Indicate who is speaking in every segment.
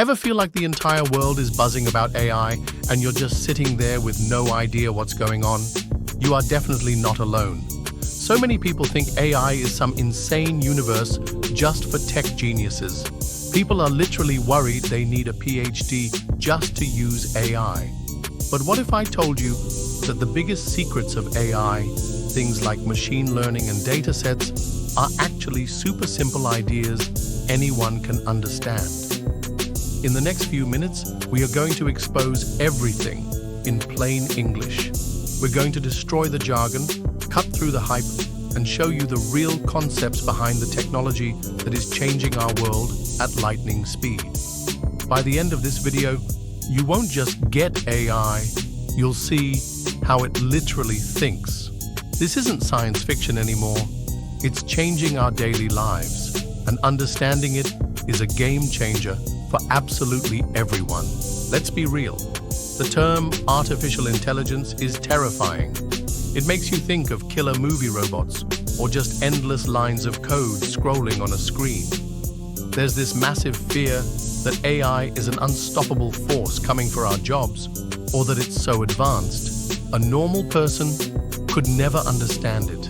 Speaker 1: Ever feel like the entire world is buzzing about AI and you're just sitting there with no idea what's going on? You are definitely not alone. So many people think AI is some insane universe just for tech geniuses. People are literally worried they need a PhD just to use AI. But what if I told you that the biggest secrets of AI, things like machine learning and data sets, are actually super simple ideas anyone can understand? In the next few minutes, we are going to expose everything in plain English. We're going to destroy the jargon, cut through the hype, and show you the real concepts behind the technology that is changing our world at lightning speed. By the end of this video, you won't just get AI, you'll see how it literally thinks. This isn't science fiction anymore. It's changing our daily lives, and understanding it is a game changer for absolutely everyone. Let's be real. The term artificial intelligence is terrifying. It makes you think of killer movie robots or just endless lines of code scrolling on a screen. There's this massive fear that AI is an unstoppable force coming for our jobs, or that it's so advanced, a normal person could never understand it.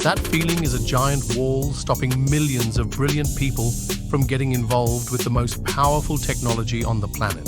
Speaker 1: That feeling is a giant wall stopping millions of brilliant people from getting involved with the most powerful technology on the planet.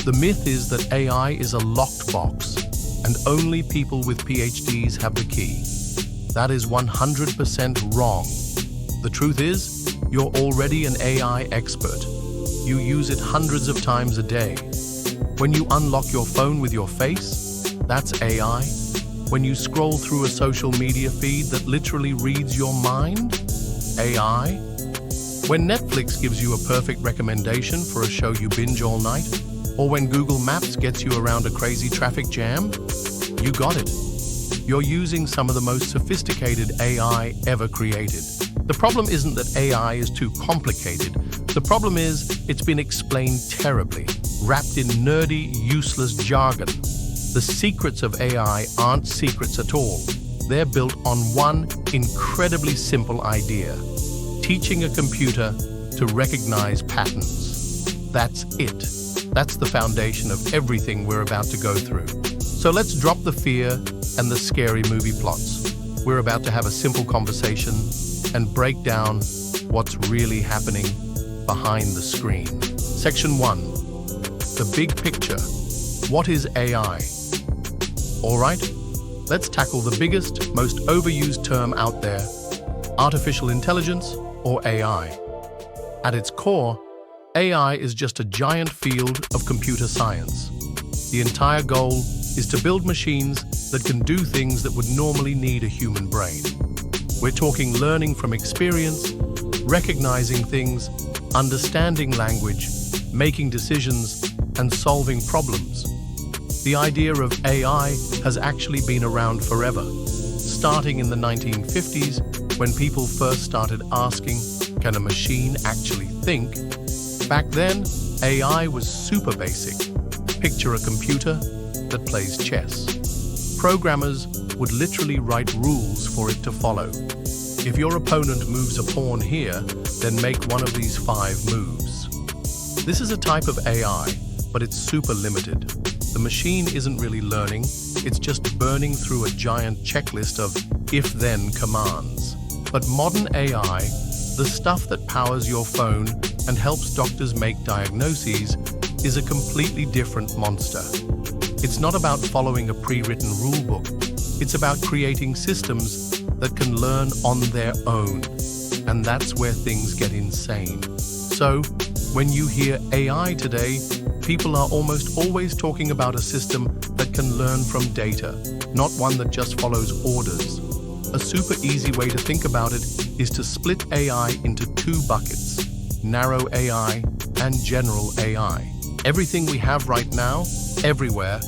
Speaker 1: The myth is that AI is a locked box, and only people with PhDs have the key. That is 100% wrong. The truth is, you're already an AI expert. You use it hundreds of times a day. When you unlock your phone with your face, that's AI. When you scroll through a social media feed that literally reads your mind, AI. When Netflix gives you a perfect recommendation for a show you binge all night, or when Google Maps gets you around a crazy traffic jam, you got it. You're using some of the most sophisticated AI ever created. The problem isn't that AI is too complicated. The problem is it's been explained terribly, wrapped in nerdy, useless jargon. The secrets of AI aren't secrets at all. They're built on one incredibly simple idea: teaching a computer to recognize patterns. That's it. That's the foundation of everything we're about to go through. So let's drop the fear and the scary movie plots. We're about to have a simple conversation and break down what's really happening behind the screen. Section 1. The big picture. What is AI? All right, let's tackle the biggest, most overused term out there: artificial intelligence, or AI. At its core, AI is just a giant field of computer science. The entire goal is to build machines that can do things that would normally need a human brain. We're talking learning from experience, recognizing things, understanding language, making decisions, and solving problems. The idea of AI has actually been around forever, starting in the 1950s when people first started asking, can a machine actually think? Back then, AI was super basic. Picture a computer that plays chess. Programmers would literally write rules for it to follow. If your opponent moves a pawn here, then make one of these 5 moves. This is a type of AI, but it's super limited. The machine isn't really learning, it's just burning through a giant checklist of if-then commands. But modern AI, the stuff that powers your phone and helps doctors make diagnoses, is a completely different monster. It's not about following a pre-written rule book. It's about creating systems that can learn on their own. And that's where things get insane. So, when you hear AI today, people are almost always talking about a system that can learn from data, not one that just follows orders. A super easy way to think about it is to split AI into 2 buckets: narrow AI and general AI. Everything we have right now, everywhere,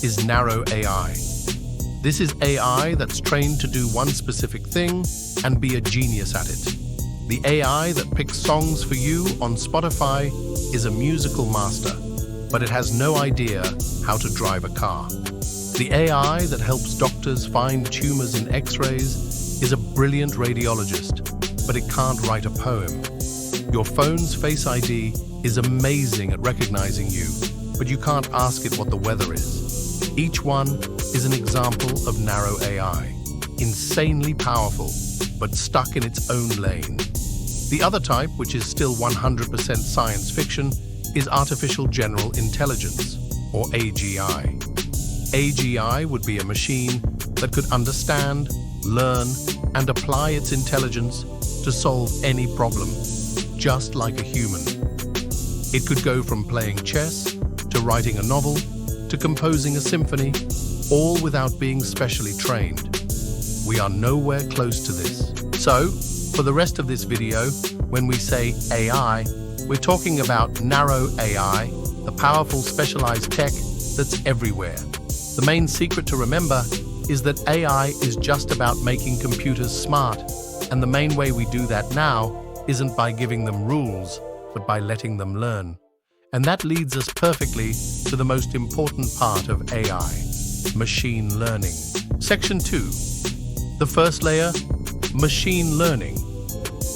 Speaker 1: is narrow AI. This is AI that's trained to do one specific thing and be a genius at it. The AI that picks songs for you on Spotify is a musical master, but it has no idea how to drive a car. The AI that helps doctors find tumors in X-rays is a brilliant radiologist, but it can't write a poem. Your phone's Face ID is amazing at recognizing you, but you can't ask it what the weather is. Each one is an example of narrow AI, insanely powerful, but stuck in its own lane. The other type, which is still 100% science fiction, is artificial general intelligence, or AGI. AGI would be a machine that could understand, learn, and apply its intelligence to solve any problem, just like a human. It could go from playing chess, to writing a novel, to composing a symphony, all without being specially trained. We are nowhere close to this. So, for the rest of this video, when we say AI, we're talking about narrow AI, the powerful specialized tech that's everywhere. The main secret to remember is that AI is just about making computers smart, and the main way we do that now isn't by giving them rules, but by letting them learn. And that leads us perfectly to the most important part of AI, machine learning. Section 2. The first layer, machine learning,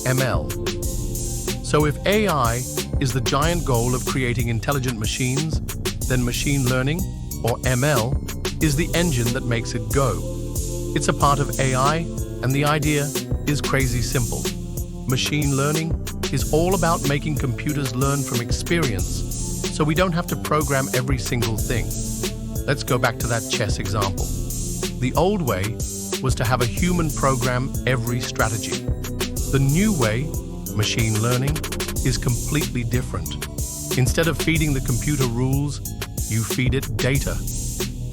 Speaker 1: ML. So if AI is the giant goal of creating intelligent machines, then machine learning, or ML, is the engine that makes it go. It's a part of AI, and the idea is crazy simple. Machine learning is all about making computers learn from experience, so we don't have to program every single thing. Let's go back to that chess example. The old way was to have a human program every strategy. The new way, machine learning, is completely different. Instead of feeding the computer rules, you feed it data.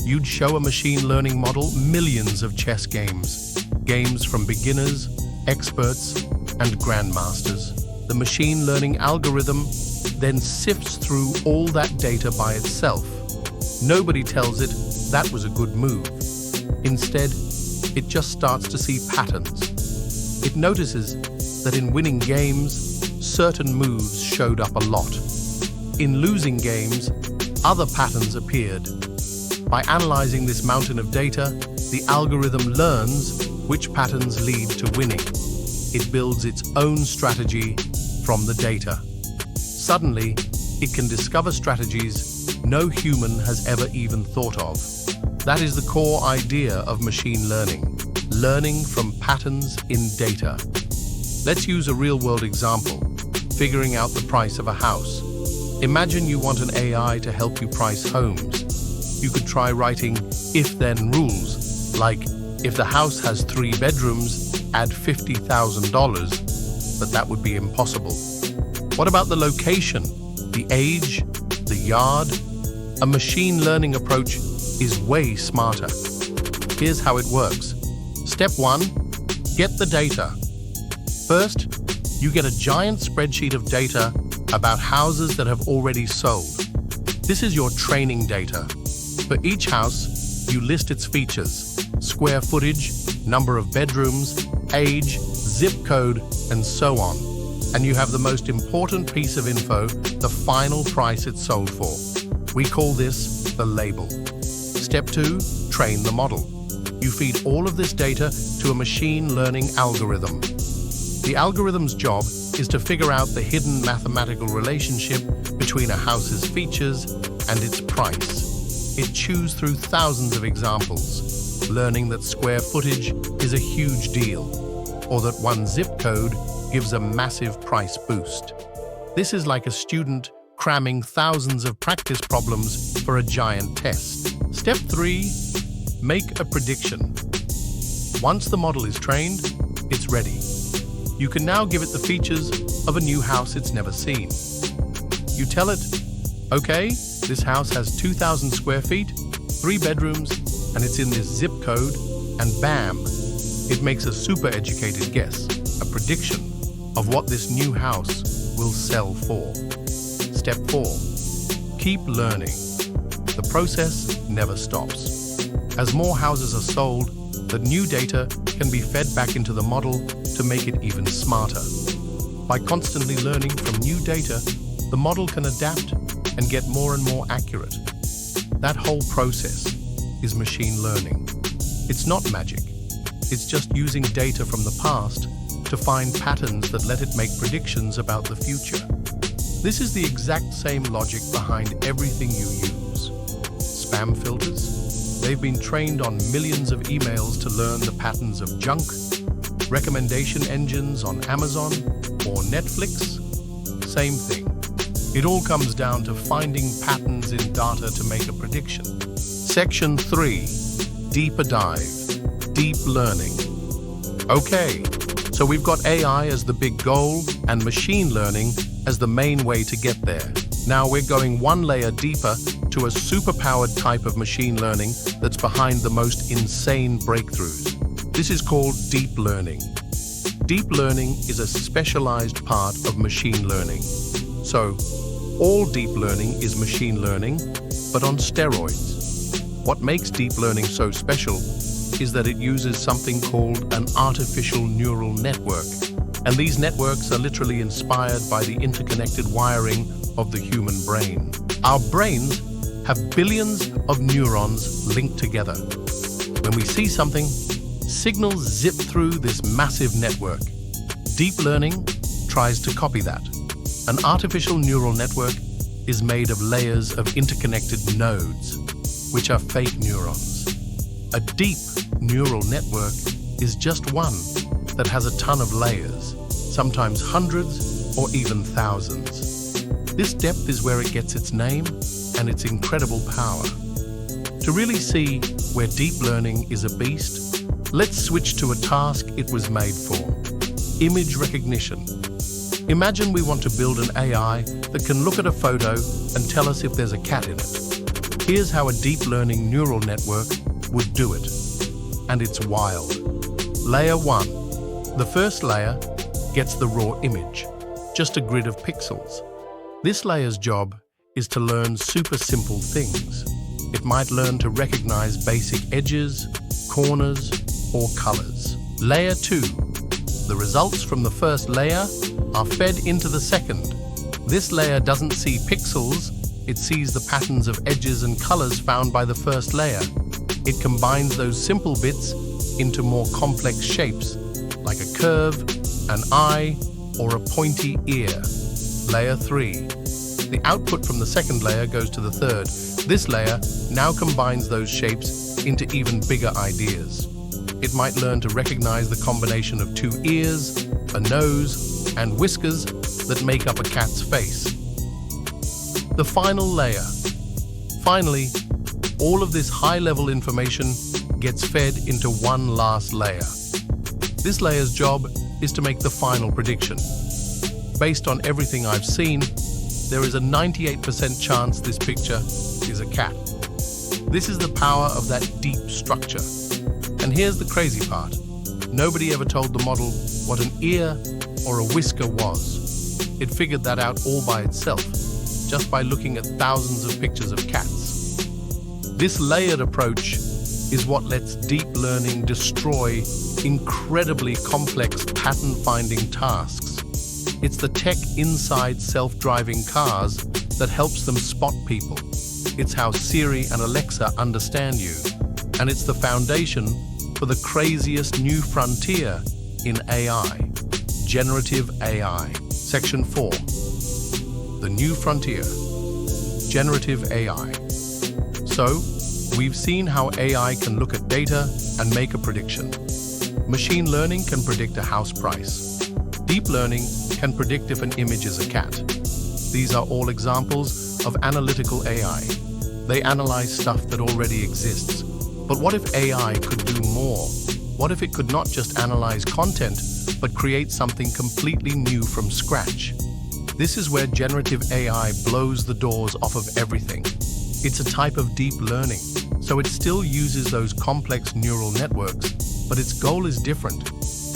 Speaker 1: You'd show a machine learning model millions of chess games from beginners, experts, and grandmasters. The machine learning algorithm then sifts through all that data by itself. Nobody tells it that was a good move. Instead, it just starts to see patterns. It notices that in winning games, certain moves showed up a lot. In losing games, other patterns appeared. By analyzing this mountain of data, the algorithm learns which patterns lead to winning. It builds its own strategy from the data. Suddenly, it can discover strategies no human has ever even thought of. That is the core idea of machine learning from patterns in data. Let's use a real-world example, figuring out the price of a house. Imagine you want an AI to help you price homes. You could try writing if-then rules, like if the house has 3 bedrooms, add $50,000, but that would be impossible. What about the location, the age, the yard? A machine learning approach is way smarter. Here's how it works. Step 1, get the data. First, you get a giant spreadsheet of data about houses that have already sold. This is your training data. For each house, you list its features, square footage, number of bedrooms, age, zip code, and so on. And you have the most important piece of info, the final price it's sold for. We call this the label. Step 2, train the model. You feed all of this data to a machine learning algorithm. The algorithm's job is to figure out the hidden mathematical relationship between a house's features and its price. It chews through thousands of examples, learning that square footage is a huge deal, or that one zip code gives a massive price boost. This is like a student cramming thousands of practice problems for a giant test. Step 3, make a prediction. Once the model is trained, it's ready. You can now give it the features of a new house it's never seen. You tell it, okay, this house has 2,000 square feet, 3 bedrooms, and it's in this zip code, and bam, it makes a super educated guess, a prediction of what this new house will sell for. Step 4, keep learning. The process never stops. As more houses are sold, the new data can be fed back into the model to make it even smarter. By constantly learning from new data, the model can adapt and get more and more accurate. That whole process is machine learning. It's not magic. It's just using data from the past to find patterns that let it make predictions about the future. This is the exact same logic behind everything you use. Spam filters? They've been trained on millions of emails to learn the patterns of junk. Recommendation engines on Amazon or Netflix? Same thing. It all comes down to finding patterns in data to make a prediction. Section 3. Deeper dive. Deep learning. Okay, so we've got AI as the big goal and machine learning as the main way to get there. Now we're going one layer deeper to a superpowered type of machine learning that's behind the most insane breakthroughs. This is called deep learning. Deep learning is a specialized part of machine learning. So, all deep learning is machine learning, but on steroids. What makes deep learning so special is that it uses something called an artificial neural network. And these networks are literally inspired by the interconnected wiring of the human brain. Our brains have billions of neurons linked together. When we see something, signals zip through this massive network. Deep learning tries to copy that. An artificial neural network is made of layers of interconnected nodes, which are fake neurons. A deep neural network is just one that has a ton of layers, sometimes hundreds or even thousands. This depth is where it gets its name and its incredible power. To really see where deep learning is a beast, let's switch to a task it was made for: image recognition. Imagine we want to build an AI that can look at a photo and tell us if there's a cat in it. Here's how a deep learning neural network would do it. And it's wild. Layer 1. The first layer gets the raw image, just a grid of pixels. This layer's job is to learn super simple things. It might learn to recognize basic edges, corners, or colors. Layer 2. The results from the first layer are fed into the second. This layer doesn't see pixels, it sees the patterns of edges and colors found by the first layer. It combines those simple bits into more complex shapes, like a curve, an eye, or a pointy ear. Layer 3. The output from the second layer goes to the third. This layer now combines those shapes into even bigger ideas. It might learn to recognize the combination of 2 ears, a nose, and whiskers that make up a cat's face. The final layer. Finally, all of this high-level information gets fed into one last layer. This layer's job is to make the final prediction. Based on everything I've seen, there is a 98% chance this picture is a cat. This is the power of that deep structure. And here's the crazy part. Nobody ever told the model what an ear or a whisker was. It figured that out all by itself, just by looking at thousands of pictures of cats. This layered approach is what lets deep learning destroy incredibly complex pattern-finding tasks. It's the tech inside self-driving cars that helps them spot people. It's how Siri and Alexa understand you. And it's the foundation for the craziest new frontier in AI, generative AI. Section 4. The new frontier, generative AI. So, we've seen how AI can look at data and make a prediction. Machine learning can predict a house price. Deep learning can predict if an image is a cat. These are all examples of analytical AI. They analyze stuff that already exists. But what if AI could do more? What if it could not just analyze content, but create something completely new from scratch? This is where generative AI blows the doors off of everything. It's a type of deep learning, so it still uses those complex neural networks, but its goal is different.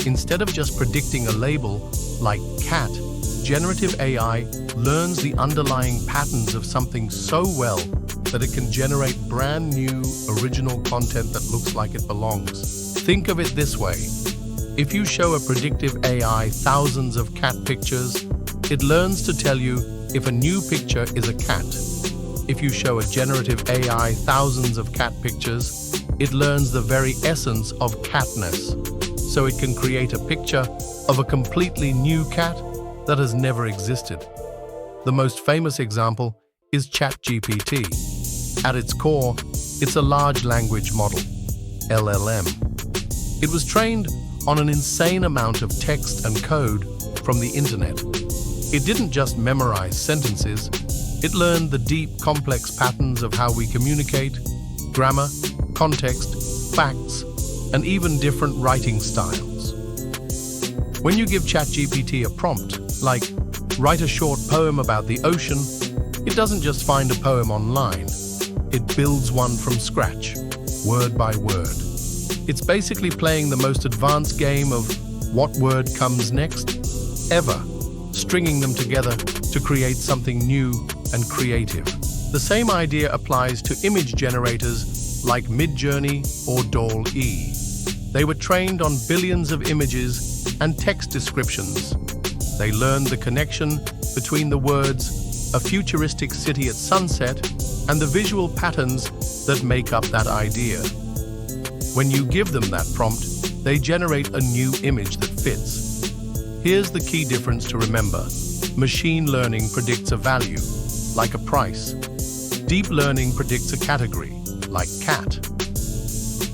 Speaker 1: Instead of just predicting a label like cat, generative AI learns the underlying patterns of something so well that it can generate brand new, original content that looks like it belongs. Think of it this way. If you show a predictive AI thousands of cat pictures, it learns to tell you if a new picture is a cat. If you show a generative AI thousands of cat pictures, it learns the very essence of catness, so it can create a picture of a completely new cat that has never existed. The most famous example is ChatGPT. At its core, it's a large language model, LLM. It was trained on an insane amount of text and code from the internet. It didn't just memorize sentences, it learned the deep, complex patterns of how we communicate, grammar, context, facts, and even different writing styles. When you give ChatGPT a prompt, like write a short poem about the ocean, it doesn't just find a poem online. It builds one from scratch, word by word. It's basically playing the most advanced game of what word comes next, ever, stringing them together to create something new and creative. The same idea applies to image generators like Midjourney or DALL-E. They were trained on billions of images and text descriptions. They learned the connection between the words "a futuristic city at sunset" and the visual patterns that make up that idea. When you give them that prompt, they generate a new image that fits. Here's the key difference to remember. Machine learning predicts a value, like a price. Deep learning predicts a category, like cat.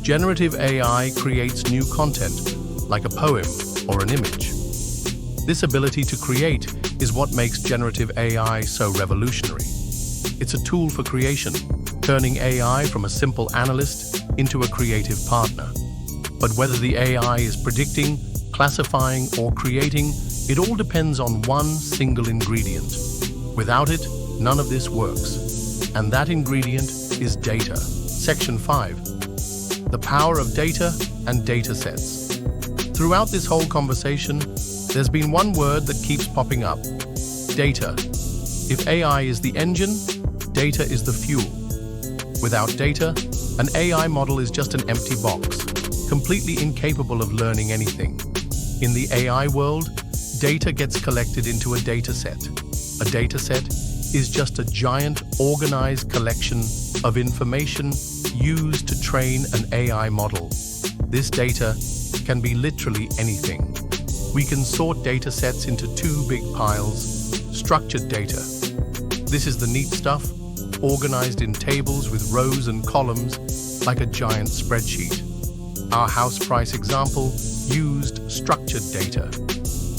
Speaker 1: Generative AI creates new content, like a poem or an image. This ability to create is what makes generative AI so revolutionary. It's a tool for creation, turning AI from a simple analyst into a creative partner. But whether the AI is predicting, classifying, or creating, it all depends on one single ingredient. Without it, none of this works. And that ingredient is data. Section 5. The power of data and data sets. Throughout this whole conversation, there's been one word that keeps popping up: data. If AI is the engine, data is the fuel. Without data, an AI model is just an empty box, completely incapable of learning anything. In the AI world, data gets collected into a dataset. A dataset is just a giant, organized collection of information used to train an AI model. This data can be literally anything. We can sort datasets into two big piles: structured data. This is the neat stuff, organized in tables with rows and columns like a giant spreadsheet. Our house price example used structured data.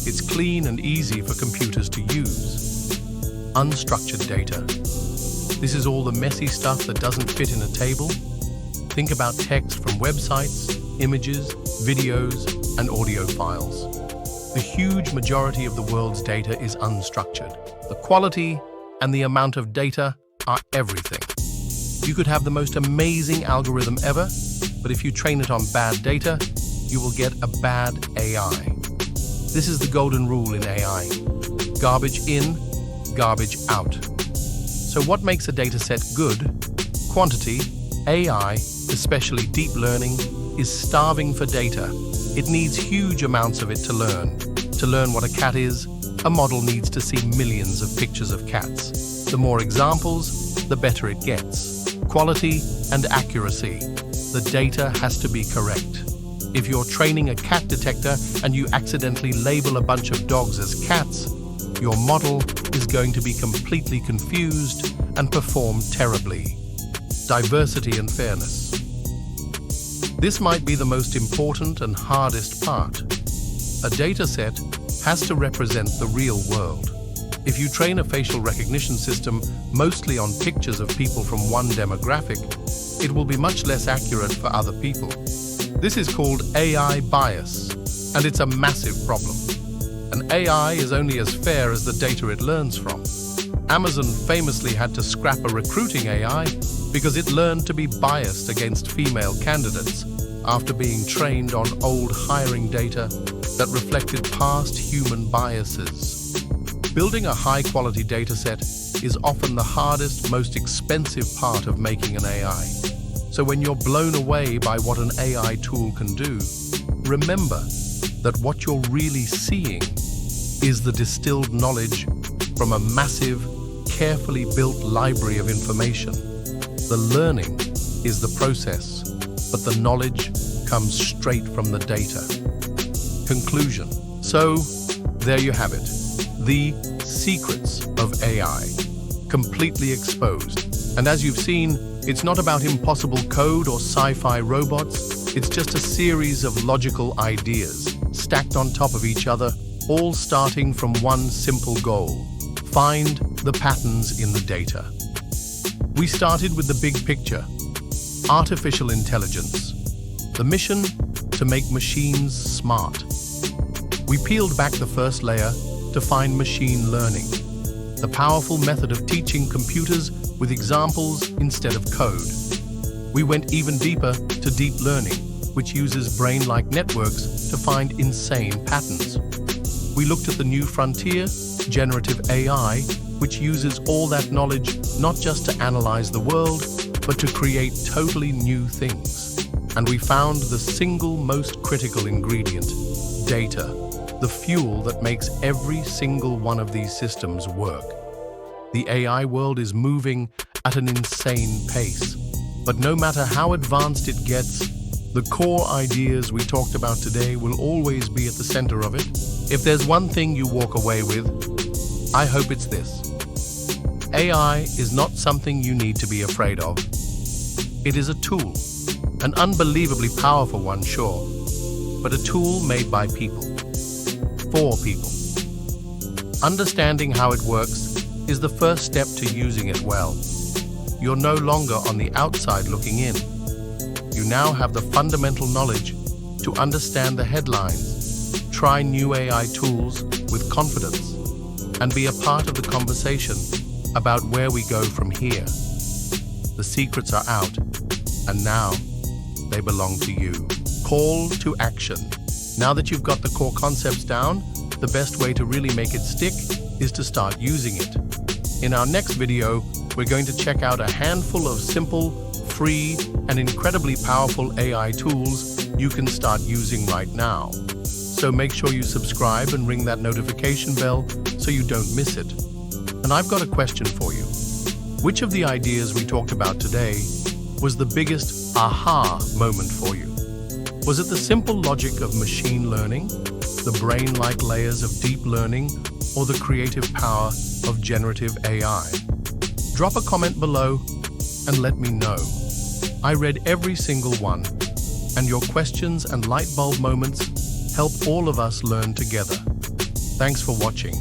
Speaker 1: It's clean and easy for computers to use. Unstructured data. This is all the messy stuff that doesn't fit in a table. Think about text from websites, images, videos, and audio files. The huge majority of the world's data is unstructured. The quality and the amount of data are everything. You could have the most amazing algorithm ever, but if you train it on bad data, you will get a bad AI. This is the golden rule in AI. Garbage in, garbage out. So what makes a dataset good? Quantity. AI, especially deep learning, is starving for data. It needs huge amounts of it to learn. To learn what a cat is, a model needs to see millions of pictures of cats. The more examples, the better it gets. Quality and accuracy. The data has to be correct. If you're training a cat detector and you accidentally label a bunch of dogs as cats, your model is going to be completely confused and perform terribly. Diversity and fairness. This might be the most important and hardest part. A dataset has to represent the real world. If you train a facial recognition system mostly on pictures of people from one demographic, it will be much less accurate for other people. This is called AI bias, and it's a massive problem. An AI is only as fair as the data it learns from. Amazon famously had to scrap a recruiting AI because it learned to be biased against female candidates after being trained on old hiring data that reflected past human biases. Building a high-quality dataset is often the hardest, most expensive part of making an AI. So when you're blown away by what an AI tool can do, remember that what you're really seeing is the distilled knowledge from a massive, carefully built library of information. The learning is the process, but the knowledge comes straight from the data. Conclusion. So, there you have it. The Secrets of AI, completely exposed. And as you've seen, it's not about impossible code or sci-fi robots. It's just a series of logical ideas stacked on top of each other, all starting from one simple goal: find the patterns in the data. We started with the big picture: artificial intelligence. The mission: to make machines smart. We peeled back the first layer to find machine learning, the powerful method of teaching computers with examples instead of code. We went even deeper to deep learning, which uses brain-like networks to find insane patterns. We looked at the new frontier, generative AI, which uses all that knowledge not just to analyze the world, but to create totally new things. And we found the single most critical ingredient: data, the fuel that makes every single one of these systems work. The AI world is moving at an insane pace. But no matter how advanced it gets, the core ideas we talked about today will always be at the center of it. If there's one thing you walk away with, I hope it's this: AI is not something you need to be afraid of. It is a tool, an unbelievably powerful one, sure, but a tool made by people, for people. Understanding how it works is the first step to using it well. You're no longer on the outside looking in. You now have the fundamental knowledge to understand the headlines, try new AI tools with confidence, and be a part of the conversation about where we go from here. The secrets are out, and now they belong to you. Call to action. Now that you've got the core concepts down, the best way to really make it stick is to start using it. In our next video, we're going to check out a handful of simple, free, and incredibly powerful AI tools you can start using right now. So make sure you subscribe and ring that notification bell so you don't miss it. And I've got a question for you. Which of the ideas we talked about today was the biggest aha moment for you? Was it the simple logic of machine learning, the brain-like layers of deep learning, or the creative power of generative AI? Drop a comment below and let me know. I read every single one, and your questions and light bulb moments help all of us learn together. Thanks for watching.